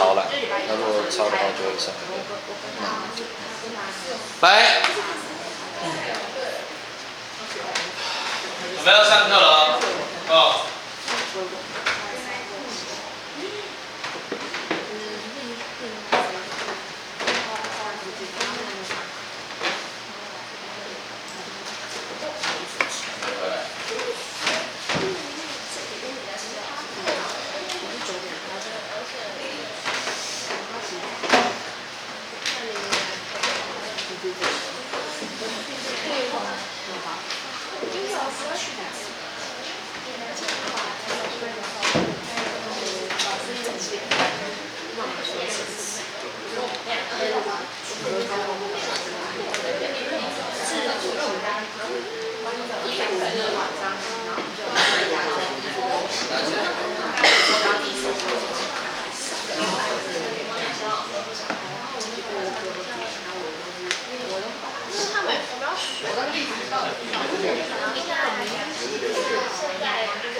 抄来，那如果抄的话就会上。来，我们要上课了哦。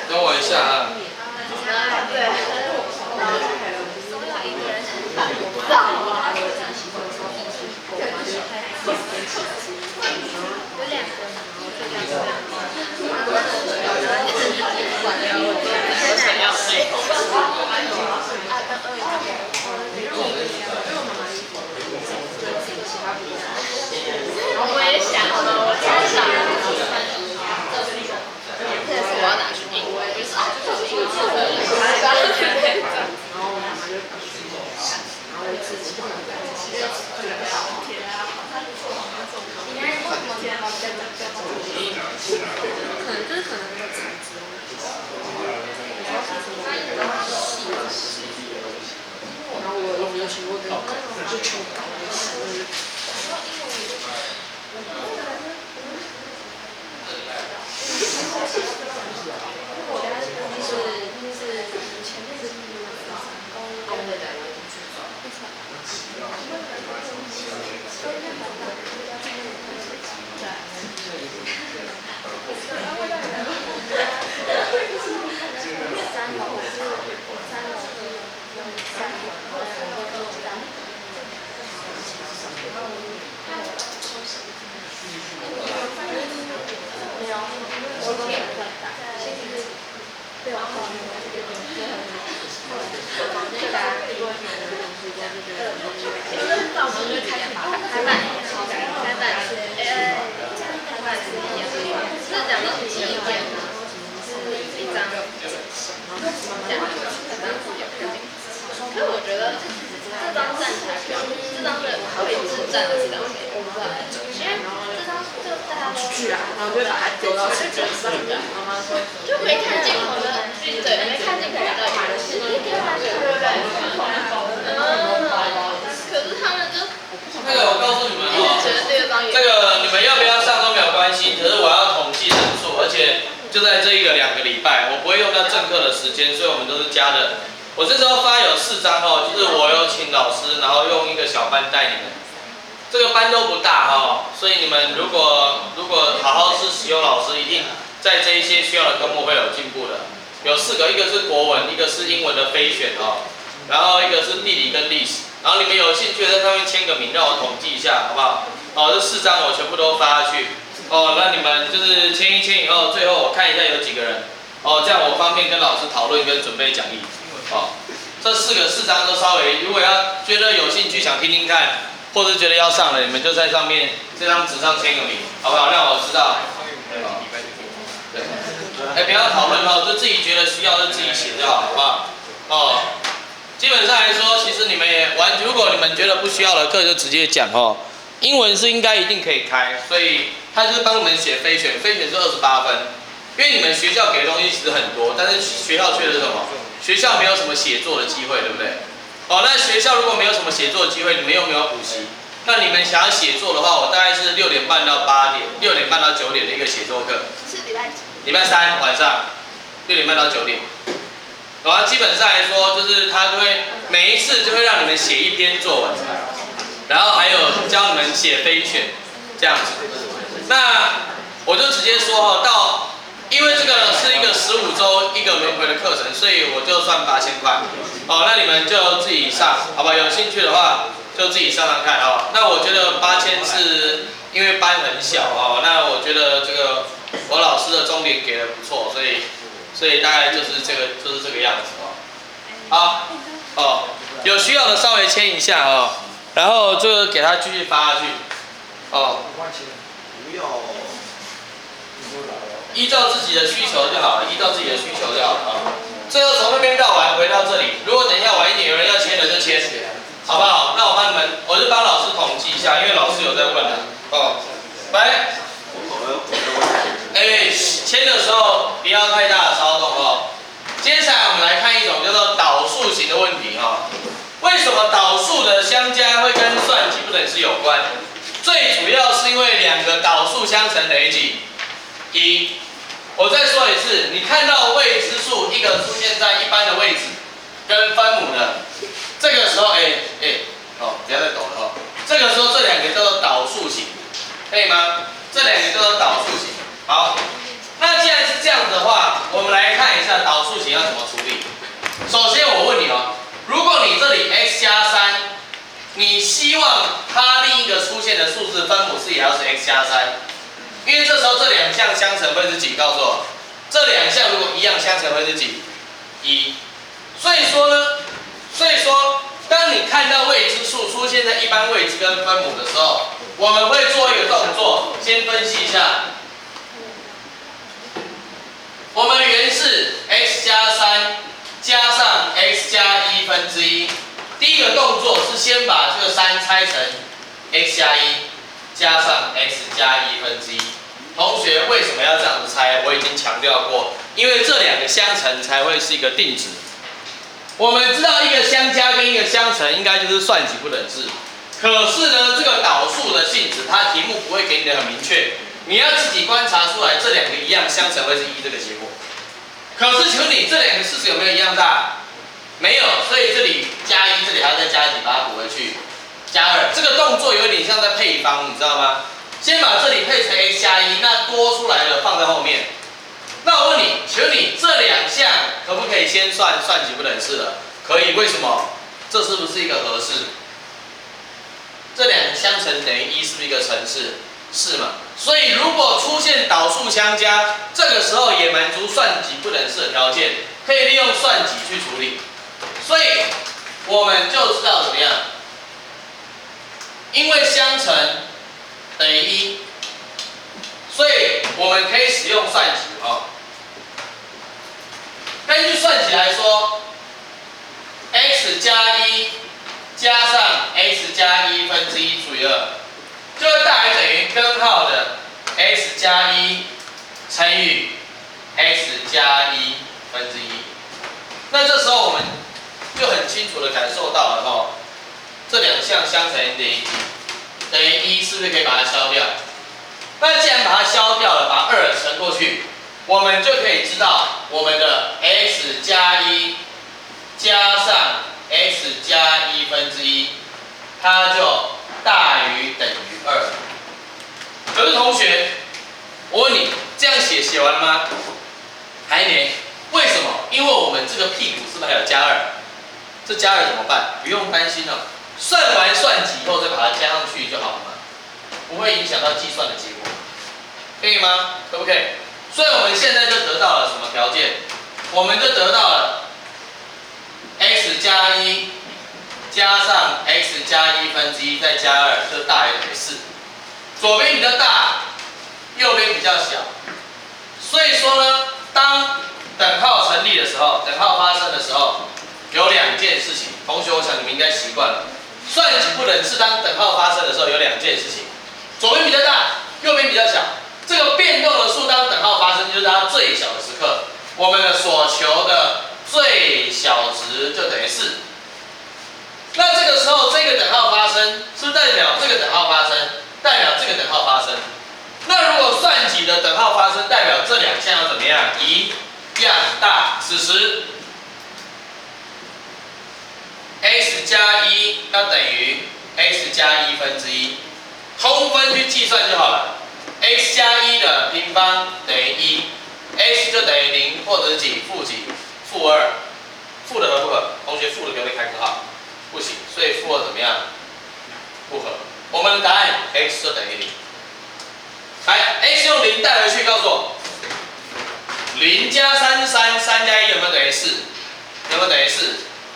等我一下啊。我也想了，我超想这是我要拿去印，可是我觉得这张站起来比较，这张的位置站的比较美，我不知道，因为这张就大家出去啊，然后就把它丢到水上的，就没看镜头的，对，没看镜头的，对。可是他们就那个我告诉你们哦，这个你们要不要上都没有关系，可是我要统计人数，而且就在这2个礼拜，我不会用到正课的时间，所以我们都是加的。我这时候发有4张哦，就是我有请老师，然后用一个小班带你们。这个班都不大哦，所以你们如果好好是使用老师，一定在这一些需要的科目会有进步的。有4个，一个是国文，一个是英文的非选哦，然后一个是地理跟历史。然后你们有兴趣在上面签个名，让我统计一下，好不好？哦，这4张我全部都发下去。哦，那你们就是签一签以后，最后我看一下有几个人。哦，这样我方便跟老师讨论跟准备讲义。哦，这4张都稍微，如果要觉得有兴趣想听听看，或者觉得要上的，你们就在上面这张纸上签个名，好不好？让我知道。对。不要讨论哦，就自己觉得需要就自己写就好，好不好？哦。基本上来说，其实你们也如果你们觉得不需要的课就直接讲哦。英文是应该一定可以开，所以他就是帮你们写非选，非选是28分。因为你们学校给的东西其实很多，但是学校缺的是什么？学校没有什么写作的机会，对不对？哦，那学校如果没有什么写作的机会，你们又没有补习，那你们想要写作的话，我大概是6点半到8点，6点半到9点的一个写作课。是礼拜几？礼拜3晚上6点半到9点。然后基本上来说，就是他就会每一次就会让你们写1篇作文，然后还有教你们写非选，这样子。那我就直接说哦，到1因为这个呢是一个15周一个轮回的课程，所以我就算8000块。哦，那你们就自己上，好吧？有兴趣的话就自己上上看哦。那我觉得8000是因为班很小哦，那我觉得这个我老师的重点给的不错，所以大概就是这个样子哦。好，哦，有需要的稍微签一下哦，然后就给他继续发下去。哦。不要。依照自己的需求就好了，依照自己的需求就好了啊。最后从那边绕完回到这里，如果等一下晚一点有人要签的就签，好不好？那我帮你们，我就帮老师统计一下，因为老师有在问的。哦，来，签的时候不要太大的骚动哦。接下来我们来看一种叫做导数型的问题哈。为什么导数的相加会跟算几不等式有关？最主要是因为两个导数相乘等于几？1。我再说一次，你看到未知数一个出现在一般的位置跟分母的，这个时候，不要再抖了哦。这个时候这两个叫做导数型，可以吗？这两个叫做导数型。好，那既然是这样子的话，我们来看一下导数型要怎么处理。首先我问你哦，如果你这里 x 加3，你希望它另一个出现的数字分母式也要是 x 加3。因为这时候这两项相乘会是几？告诉我，这两项如果一样相乘会是几？1。所以说，当你看到未知数出现在一般位置跟分母的时候，我们会做一个动作，先分析一下。我们原是 x 加3加上 x 加1/1。第一个动作是先把这个3拆成 x 加1。加上 x 加1/1，同学为什么要这样子拆？我已经强调过，因为这两个相乘才会是一个定值。我们知道一个相加跟一个相乘应该就是算几不等式，可是呢，这个导数的性质，它题目不会给你的很明确，你要自己观察出来这两个一样相乘会是1这个结果。可是请问你这两个式子有没有一样大？没有，所以这里加1，这里还要再加几，把它补回去。加2，这个动作有点像在配方，你知道吗？先把这里配成 x 加1，那多出来的放在后面。那我问你，请问你这两项可不可以先算几不等式了？可以，为什么？这是不是一个合式？这两个相乘等于1，是不是一个乘式？是嘛？所以如果出现导数相加，这个时候也满足算几不等式的条件，可以利用算几去处理。所以我们就知道怎么样。因为相乘等于1，所以我们可以使用算几哦。根据算几来说 ，x 加1加上 x 加1/1除以2，就会大于等于根号的 x 加1乘以 x 加1/1。那这时候我们就很清楚的感受到了哦。这两项相乘等于1，是不是可以把它消掉？那既然把它消掉了，把2乘过去，我们就可以知道我们的 x 加1加上 x 加1/1，它就大于等于2。可是同学，我问你，这样写完了吗？还没。为什么？因为我们这个屁股是不是还有加2？这加2怎么办？不用担心了。算完算几以后再把它加上去就好了嘛，不会影响到计算的结果，可以吗？可不可以？所以我们现在就得到了什么条件？我们就得到了 x 加1加上 x 加1/1再加2，就大于等于4。左边比较大，右边比较小。所以说呢，当等号成立的时候，等号发生的时候，有两件事情。同学，我想你们应该习惯了。算几不等式当等号发生的时候有两件事情，左边比较大，右边比较小。这个变动的数当等号发生，就是它最小的时刻。我们的所求的最小值就等于4。那这个时候这个等号发生，是不是代表这个等号发生，代表这个等号发生？那如果算几的等号发生，代表这两项要怎么样？一样大。此时x 加1要等于 x 加1/1，通分去计算就好了。x 加1的平方等于1 x 就等于0或者是几负几负2，负的合不合？同学负的给我开根号，不行，所以负2怎么样？不合。我们的答案 x 就等于0。来 ，x 用0带回去，告诉我，0加3是3，3加1有没有等于4？有没有等于4？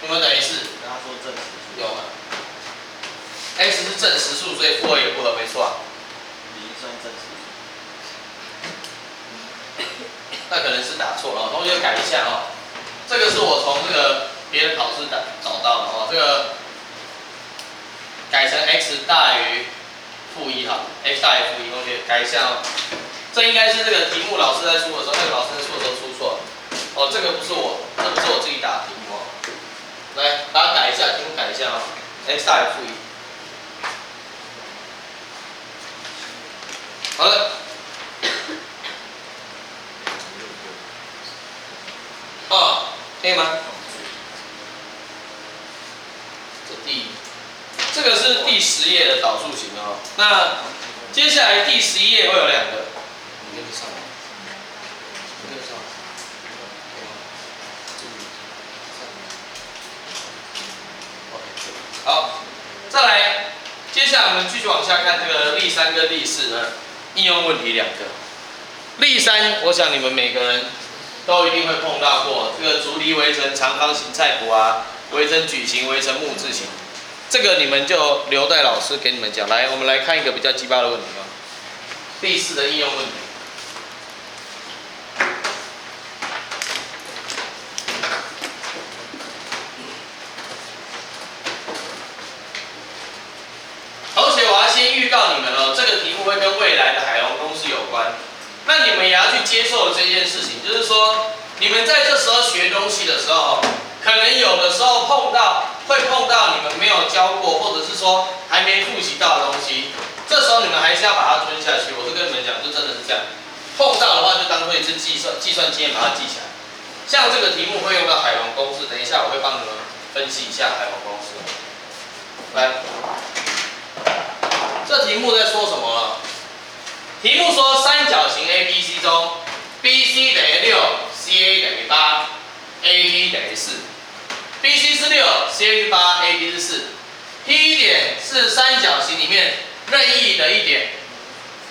有没有等于4？刚刚说正实数。有吗 ？x 是正实数，所以负2也不合，没错啊。 0算正实数。那可能是打错了哦，同学改一下哦。这个是我从这个别的考试找到的哦，这个改成 x 大于负1哈 ，x 大于负1，同学改一下哦。这应该是这个题目老师在出的时候，那个老师在出的时候出错了。哦，这个不是我，这不是我自己打的题目哦。来，把它改一下，题目改一下哦 ，x 大于负1。好了。 哦，可以吗？这个是第10页的导数型哦。那接下来第11页会有2个，你跟得上吗？跟得上。好，再来，接下来我们继续往下看这个例3跟例4呢，应用问题2个。例3，我想你们每个人 都一定会碰到过这个足底围成长方形菜谱啊，围成矩形，围成木字形，这个你们就留待老师给你们讲。来，我们来看一个比较鸡巴的问题哦。第4的应用问题。同学，我要先预告你们哦，这个题目会跟未来的海龙公式有关。 那你们也要去接受这件事情，就是说，你们在这时候学东西的时候，可能有的时候会碰到你们没有教过，或者是说还没复习到的东西，这时候你们还是要把它吞下去。我是跟你们讲，就真的是这样，碰到的话就当做一次计算经验把它记起来。像这个题目会用到海龙公式，等一下我会帮你们分析一下海龙公式。来，这题目在说什么了？ 题目说三角形 ABC 中 ，BC 等于6，CA 等于8，AB 等于4。BC 是6，CA 是8，AB 是4。P 点是三角形里面任意的一点，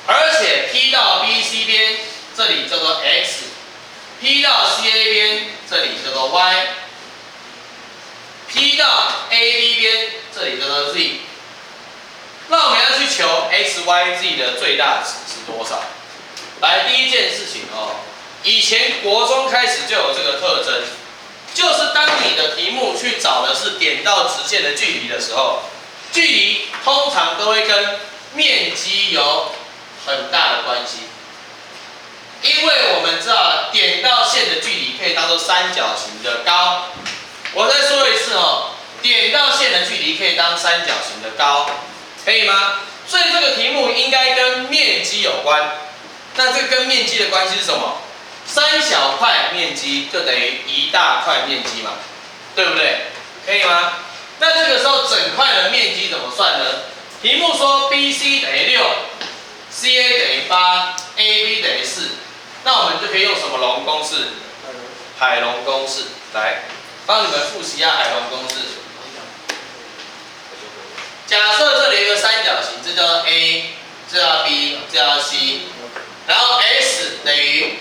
而且 P 到 BC 边这里叫做 x，P 到 CA 边这里叫做 y，P 到 AB 边这里叫做 z。 那我们要去求 x、y、z 的最大值是多少？来，第一件事情哦，以前国中开始就有这个特征，就是当你的题目去找的是点到直线的距离的时候，距离通常都会跟面积有很大的关系，因为我们知道点到线的距离可以当做三角形的高。我再说一次哦，点到线的距离可以当三角形的高。 可以吗？所以这个题目应该跟面积有关。那这个跟面积的关系是什么？3小块面积就等于1大块面积嘛，对不对？可以吗？那这个时候整块的面积怎么算呢？题目说 BC 等于6，CA 等于8，AB 等于4。那我们就可以用什么龙公式？海龙公式来帮你们复习一下海龙公式。 假设这里有一个三角形，这叫 A， 这叫 B， 这叫 C， 然后 S 等于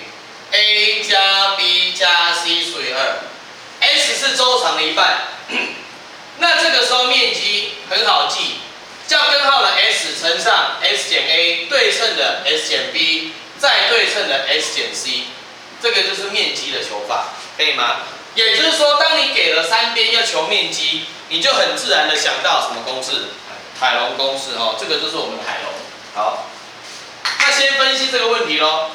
A 加 B 加 C 除以2，S 是周长的1半。那这个时候面积很好记，叫根号的 S 乘上 S 减 A 对称的 S 减 B 再对称的 S 减 C， 这个就是面积的求法，可以吗？也就是说，当你给了3边要求面积，你就很自然的想到什么公式？海龙公式哦，这个就是我们的海龙。好，那先分析这个问题咯。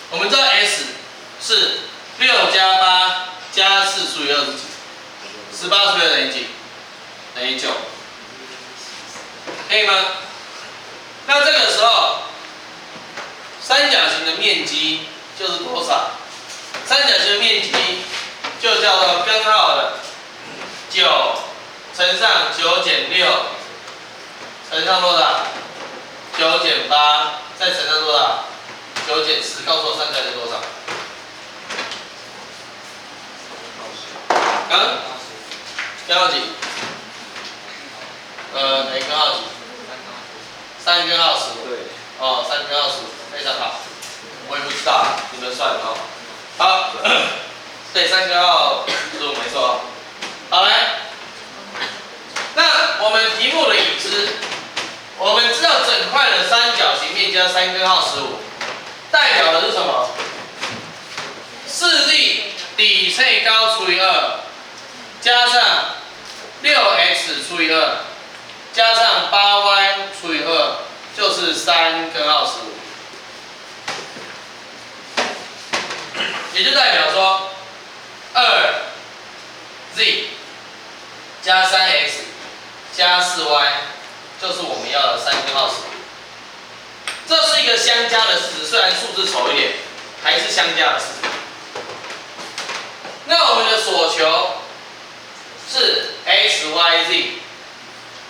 我们知道 S 是6加8加4除以2是几？18除以2等于几？等于9，可以吗？那这个时候，三角形的面面积就是多少？三角形的面积就叫做根号的9乘上9减6乘上多少？9减8再乘上多少？9减10，告诉我算出来是多少？根号几？哪一根号几？3根号15。对。哦，3根号15，非常好。我也不知道，你们算哦。好，对，3根号15没错。好来，那我们题目的已知，我们知道整块的三角形面积要3根号15，代表的是什么？4D 底乘以高除以2，加上6x 除以2，加上8y 除以2，就是3根号15。也就代表说2z 加3x 加4y 就是我们要的3根号15。这是一个相加的式子，虽然数字丑一点，还是相加的式子。那我们的所求是 x y z，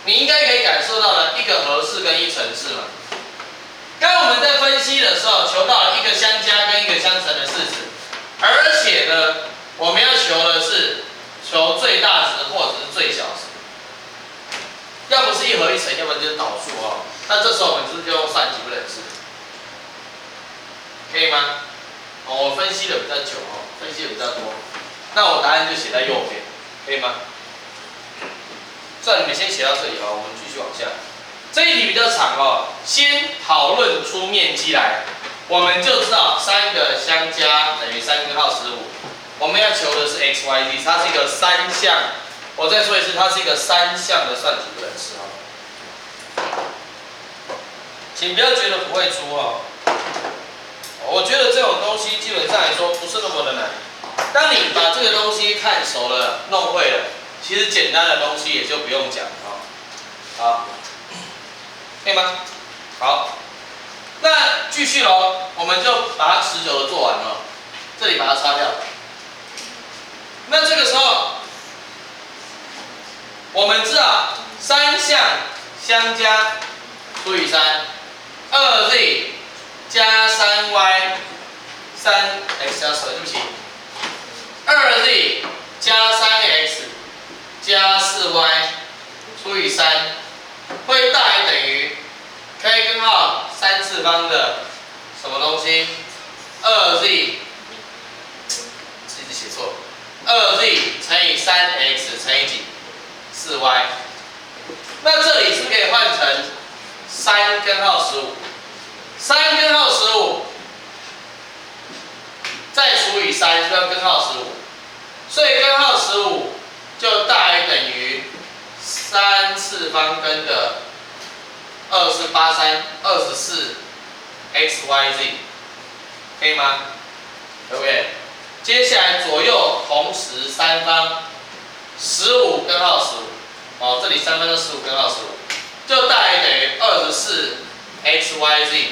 你应该可以感受到了一个和式跟一乘式嘛。刚我们在分析的时候，求到了一个相加跟一个相乘的式子，而且呢，我们要求的是求最大值或者是最小值，要不是一和一乘，要不然就是导数哦。那这时候我们是不是就用算几不等式？可以吗？我分析的比较久哦，分析的比较多，那我答案就写在右边，可以吗？算你们先写到这里哦，我们继续往下。这一题比较长哦，先讨论出面积来，我们就知道3个相加等于3根号15。我们要求的是 x y z， 它是一个3项。我再说一次，它是一个3项的算几不等式哦。请不要觉得不会出哦。我觉得这种东西基本上来说不是那么的难。当你把这个东西看熟了、弄会了，其实简单的东西也就不用讲了哦。好。可以吗？好，那继续喽，我们就把它持久的做完了，这里把它擦掉。那这个时候，我们知道3项相加除以3 ，2z 加3y 3x 加10，对不起 ，2z 加3x 加4y 除以3。会大于等于 k 根号3次方的什么东西 ？2z， 自己写错 ，2z 乘以3x 乘以几？4y。那这里是可以换成3根号15，3根号15，再除以3，就根号15，所以根号15就大于等于3次方根的2是83 24 x y z， 可以吗？可不可以？接下来左右同时三方15根号15，哦，这里三方都15根号15，就大于等于24 x y z，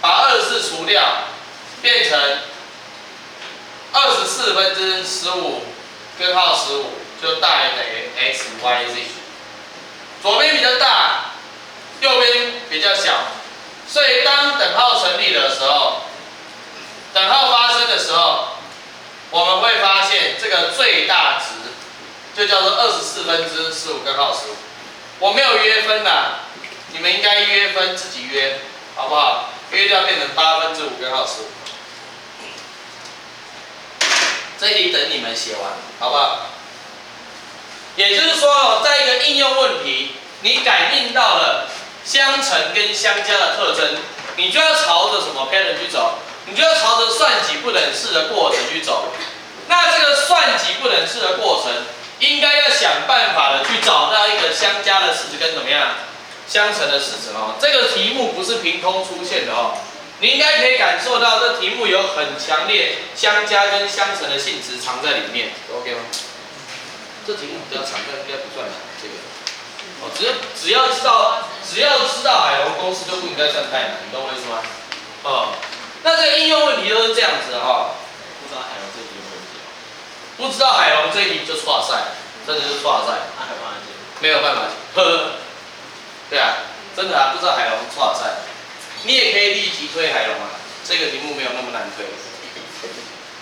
把24除掉，变成24分之15根号15，就大于等于 x y z。左边比较大，右边比较小，所以当等号成立的时候，等号发生的时候，我们会发现这个最大值就叫做24分之15根号15。我没有约分啦，你们应该约分自己约，好不好？约掉变成8分之5根号15。这一题等你们写完，好不好？也就是说，在一个应用问题，你感应到了相乘跟相加的特征，你就要朝着什么 pattern 去走？你就要朝着算几不等式的过程去走。那这个算几不等式的过程，应该要想办法的去找到一个相加的式子跟怎么样相乘的式子哦。这个题目不是凭空出现的哦，你应该可以感受到这题目有很强烈相加跟相乘的性质藏在里面 ，OK 吗？这题目比较长，但应该不算难。这个哦，只要知道海龙公式就不应该算太难，你懂我意思吗？哦，那这个应用问题都是这样子的哈。不知道海龙这题有没有解？不知道海龙这一题就错赛，真的是错赛，还有办法解？没有办法解。呵呵，对啊，真的啊，不知道海龙错赛，你也可以立即推海龙啊，这个题目没有那么难推。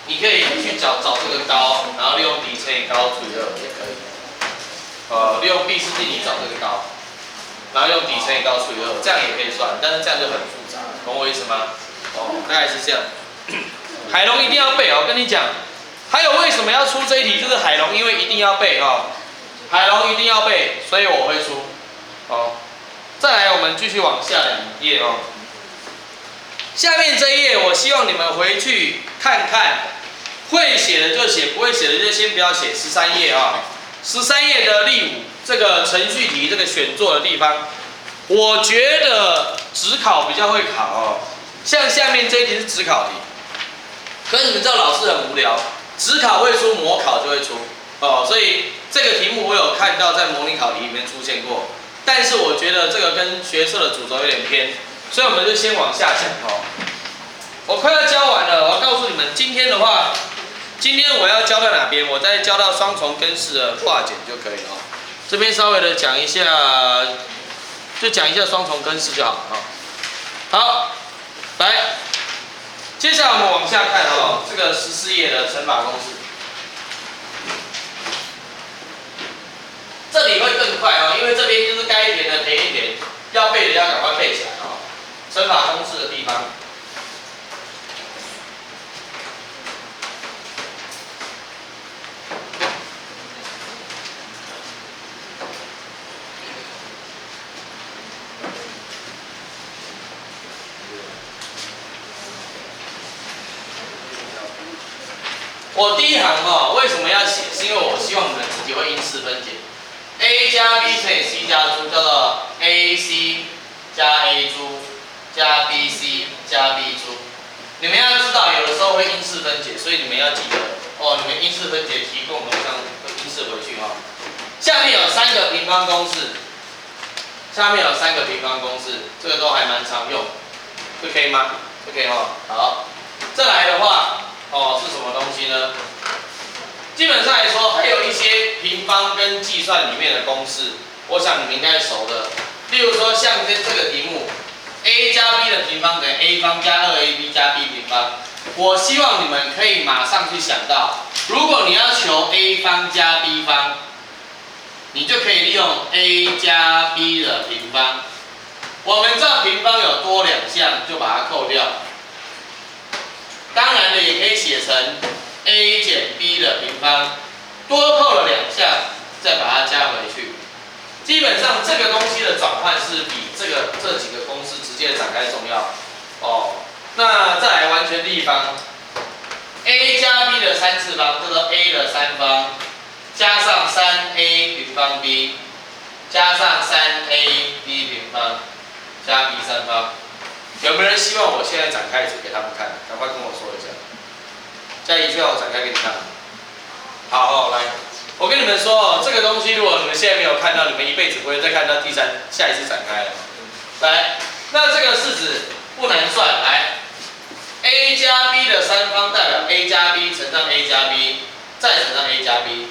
你可以去找这个高，然后利用底乘以高除以2也可以。利用毕氏定理找这个高，然后用底乘以高除以2，这样也可以算，但是这样就很复杂，懂我意思吗？哦，大概是这样。海龙一定要背哦，我跟你讲。还有为什么要出这一题？就是海龙，因为一定要背哦，海龙一定要背，所以我会出。哦，再来我们继续往下2页哦。下面这一页，我希望你们回去看看，会写的就写，不会写的就先不要写。13页啊，13页的例5这个程序题这个选做的地方，我觉得指考比较会考哦。像下面这一题是指考题，可是你们知道老师很无聊，指考会出，模考就会出哦，所以这个题目我有看到在模拟考题里面出现过，但是我觉得这个跟学测的主轴有点偏。所以我们就先往下讲哦。我快要教完了，我要告诉你们，今天的话，今天我要教到哪边？我再教到双重根式的化简就可以了哦。这边稍微的讲一下，就讲一下双重根式就好了哦。好，来，接下来我们往下看哦，这个14页的乘法公式，这里会更快哦，因为这边就是该填的填一填，要背的要赶快背起来哦。乘法公式的地方，我第一行哦，为什么要写？是因为我希望你们自己会因式分解 ，a 加 b 乘以 c 加猪叫做 ac 加 a 猪加 bc 加 b 猪。你们要知道，有的时候会因式分解，所以你们要记得哦。你们因式分解提供的，像因式回去哈、哦。下面有3个平方公式，下面有3个平方公式，这个都还蛮常用，这可以吗？这可以哈、哦。好，再来的话。哦，是什么东西呢？基本上来说，还有一些平方跟计算里面的公式，我想你们应该熟的。例如说，像这个题目 ，a 加 b 的平方等于 a 方加 2ab 加 b 平方。我希望你们可以马上去想到，如果你要求 a 方加 b 方，你就可以利用 a 加 b 的平方。我们知道平方有多2项，就把它扣掉。当然了，也可以写成 a 减 b 的平方，多扣了2项，再把它加回去。基本上这个东西的转换是比这几个公式直接展开重要哦。那再来完全立方 ，a 加 b 的3次方叫做 a 的3方，加上3a 平方 b， 加上3ab 平方，加 b 3方。有没有人希望我现在展开给他们看？赶快跟我说一下。下一句话我展开给你看。好，来，我跟你们说哦，这个东西如果你们现在没有看到，你们一辈子不会再看到下一次展开了。来，那这个式子不难算，来 ，a 加 b 的3方代表 a 加 b 乘上 a 加 b， 再乘上 a 加 b。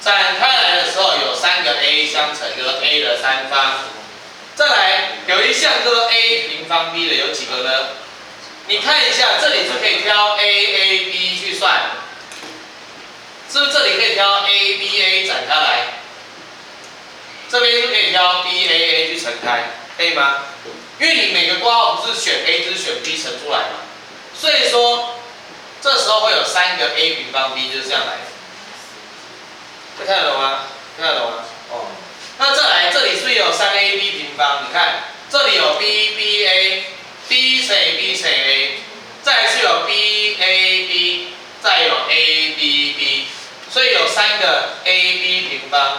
展开来的时候有3个 a 相乘，就是 a 的3方。再来有一项叫做 a 平方 b 的，有几个呢？你看一下，这里是可以挑 a、a、b 去算，是不是这里可以挑 a、b、a 展开来？这边是可以挑 b、a、a 去乘开，可以吗？因为你每个括号不是选 a 就是选 b 乘出来嘛，所以说这时候会有3个 a 平方 b 就是这样来的。这看得懂吗？看得懂吗？哦。那再来，这里是不是有3ab 平方？你看，这里有 b、b、a，b 乘以 b 乘以 a， 再是有 b、a、b， 再有 a、b、b， 所以有3个 ab 平方，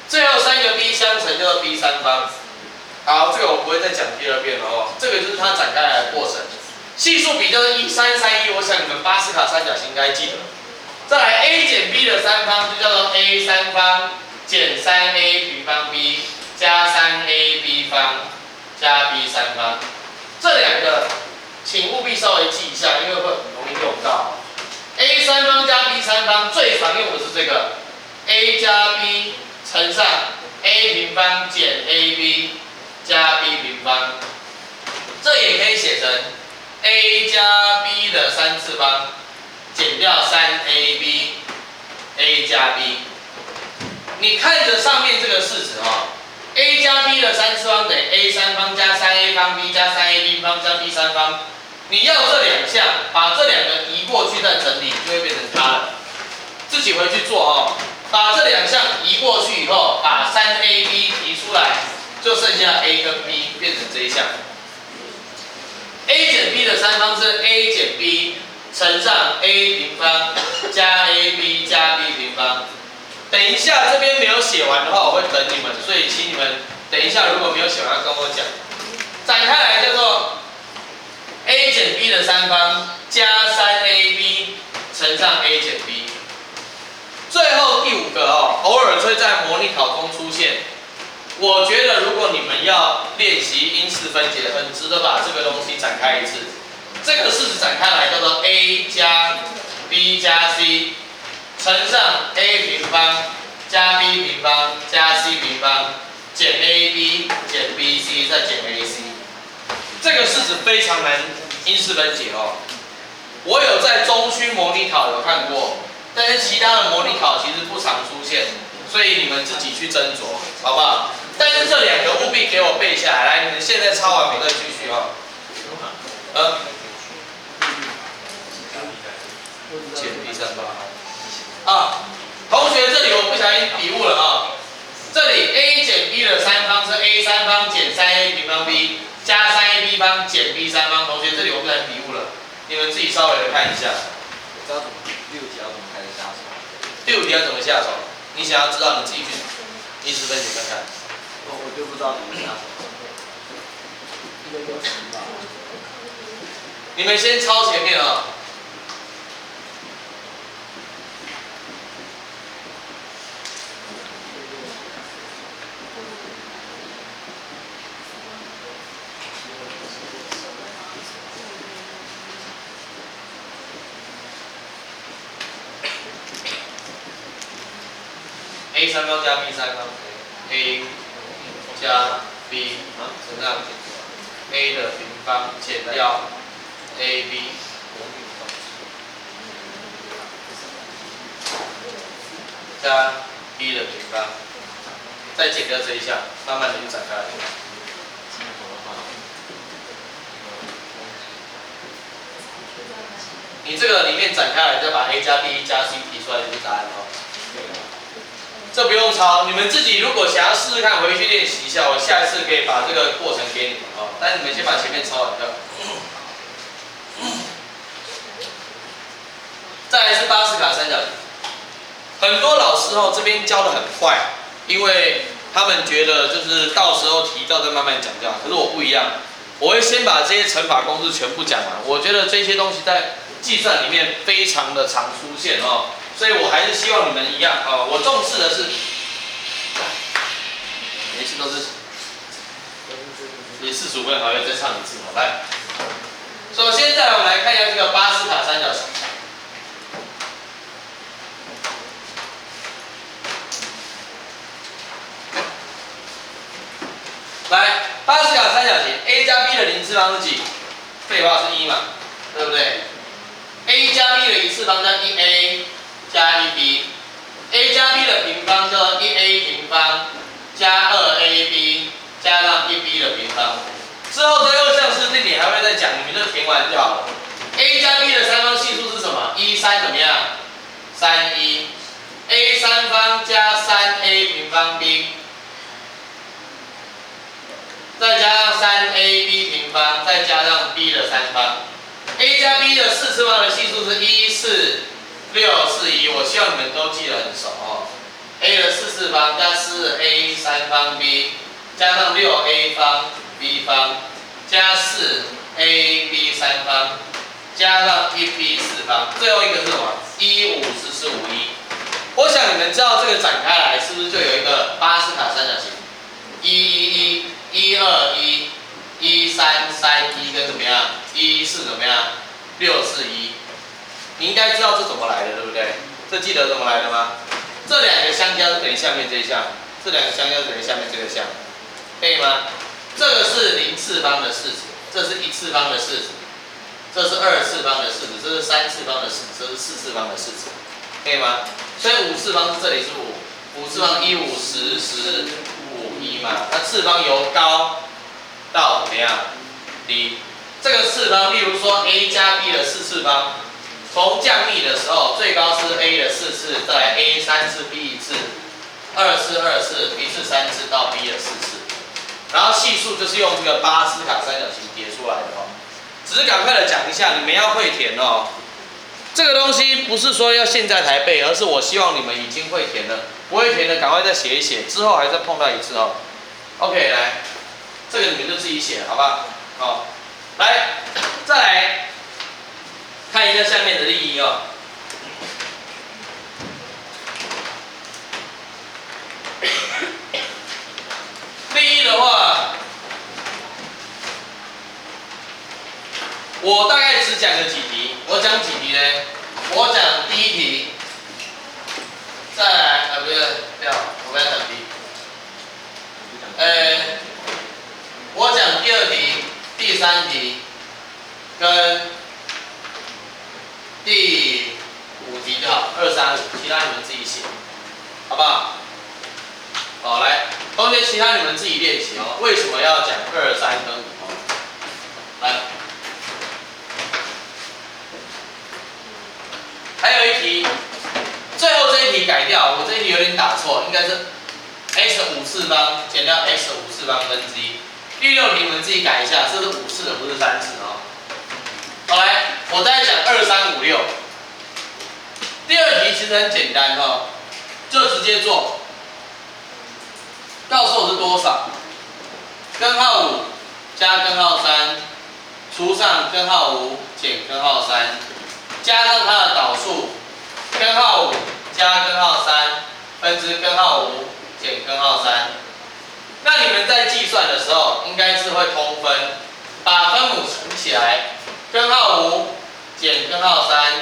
最后3个 b 相乘叫做 b 3方。好，这个我不会再讲第2遍了哦，这个就是它展开来的过程。系数比就是1331，我想你们巴斯卡三角形应该记得。再来 a 减 b 的3方就叫做 a 3方。减 3a 平方 b 加 3ab 方加 b 3方，这2个请务必稍微记一下，因为会很容易用到。a 三方加 b 三方最常用的是这个 a 加 b 乘上 a 平方减 ab 加 b 平方，这也可以写成 a 加 b 的3次方减掉 3ab a 加 b。你看着上面这个式子a 加 b 的3次方等于 a 三方加 3a 方 b 加 3ab 方加 b 三方。你要这两项，把这两个移过去再整理，就会变成它了。自己回去做把这两项移过去以后，把 3ab 提出来，就剩下 a 跟 b 变成这一项。a 减 b 的3方是 a 减 b 乘上 a 平方加 ab 加 b 平方。等一下这边没有写完的话，我会等你们，所以请你们等一下如果没有写完要跟我讲。展开来叫做 a 减 b 的3方加 3ab 乘上 a 减 b。最后第5个偶尔会在模拟考中出现。我觉得如果你们要练习因式分解，很值得把这个东西展开一次。这个式子展开来叫做 a 加 b 加 c 乘上 a 平方加 b 平方加 c 平方减 ab 减 bc 再减 ac。这个式子非常难因式分解我有在中区模拟考有看过，但是其他的模拟考其实不常出现，所以你们自己去斟酌，好不好？但是这两个务必给我背下来，来，你们现在抄完我再继续减 b 三方同学这里我不小心笔误了这里 a 减 b 的3方是 a 三方减 3a 平方 b 加 3ab 方减 b 三方，同学这里我不小心笔误了，你们自己稍微的看一下。知道怎么6题要怎么开始下手？6题要怎么下手？你想要知道，你自己去因式分解看看。我就不知道怎么下手。你们先抄前面a 三方加 b 三方 a 加 b 乘上 a 的平方减掉 ab 加 b 的平方，再减掉这一项，慢慢的去展开来。你这个里面展开来，再把 a 加 b 加 c 提出来就是答案这不用抄，你们自己如果想要试试看，回去练习一下，我下一次可以把这个过程给你们但你们先把前面抄完掉。再来是巴斯卡三角形，很多老师这边教的很快，因为他们觉得就是到时候提到再慢慢讲就好。可是我不一样，我会先把这些乘法公式全部讲完。我觉得这些东西在计算里面非常的常出现所以我还是希望你们一样我重视的是，每次都是你45分好，要再唱一次来，首先再来我们来看一下这个巴斯卡三角形。来，巴斯卡三角形 a 加 b 的0次方是几？废话是1嘛，对不对？a 加 b 的1次方叫 1a 加 1b，a 加 b 的平方叫 1a 平方加 2ab 加上 1b 的平方。之后在2项式定理还会再讲，你们就填完就好了。a 加 b 的3方系数是什么？1、3怎么样？3、1。a 三方加 3a 平方 b， 再加上 3ab 平方，再加上 b 的3方。a 加 b 的4次方的系数是1、4、6、4、1，我希望你们都记得很熟a 的4次方加 4a 三方 b， 加上 6a 方 b 方，加 4ab 三方，加上 1b 四方，最后一个是什么？1、5、14、5、1。我想你们知道这个展开来是不是就有一个巴斯卡三角形？1、1、1、1、2、1、1、3、3、1跟怎么样？1、4、4、641，你应该知道这怎么来的，对不对？这记得怎么来的吗？这两个相加是等于下面这一项，这两个相加是等于下面这个项，可以吗？这个是0次方的式子，这是1次方的式子，这是2次方的式子，这是3次方的式子，这是4次方的式子，可以吗？所以5次方是这里是5，5次方1、5、10、10、5、1嘛，它次方由高到怎么样低？这个次方，例如说 a 加 b 的4次方，从降幂的时候，最高是 a 的4次，再来 a 3次 b 1次，2次2次 b 次3次到 b 的4次，然后系数就是用这个巴斯卡三角形叠出来的哦。只是赶快的讲一下，你们要会填哦。这个东西不是说要现在才背，而是我希望你们已经会填了，不会填的赶快再写一写，之后还再碰到一次哦。OK， 来，这个你们就自己写，好吧？好，来，再来看一下下面的例一哦。例一的话，我大概只讲个几题。我讲几题呢？我讲第一题，再来不要，我不要讲第一。我讲第2题、第3题跟第5题就好，2、3、5，其他你们自己写，好不好？好，来，同学，其他你们自己练习哦。为什么要讲2、3跟5？来，还有一题，最后这一题改掉，我这一题有点打错，应该是 x 5次方减掉 x 5次方分之1。第6题你们自己改一下，这是5次的，不是3次哦。好，来，我再讲2、3、5、6。第2题其实很简单哦，就直接做。告诉我是多少？根号5加根号3，除上根号5减根号3，加上它的导数，根号5加根号3分之根号5减根号3。那你们在计算的时候，应该是会通分，把分母乘起来，根号5减根号3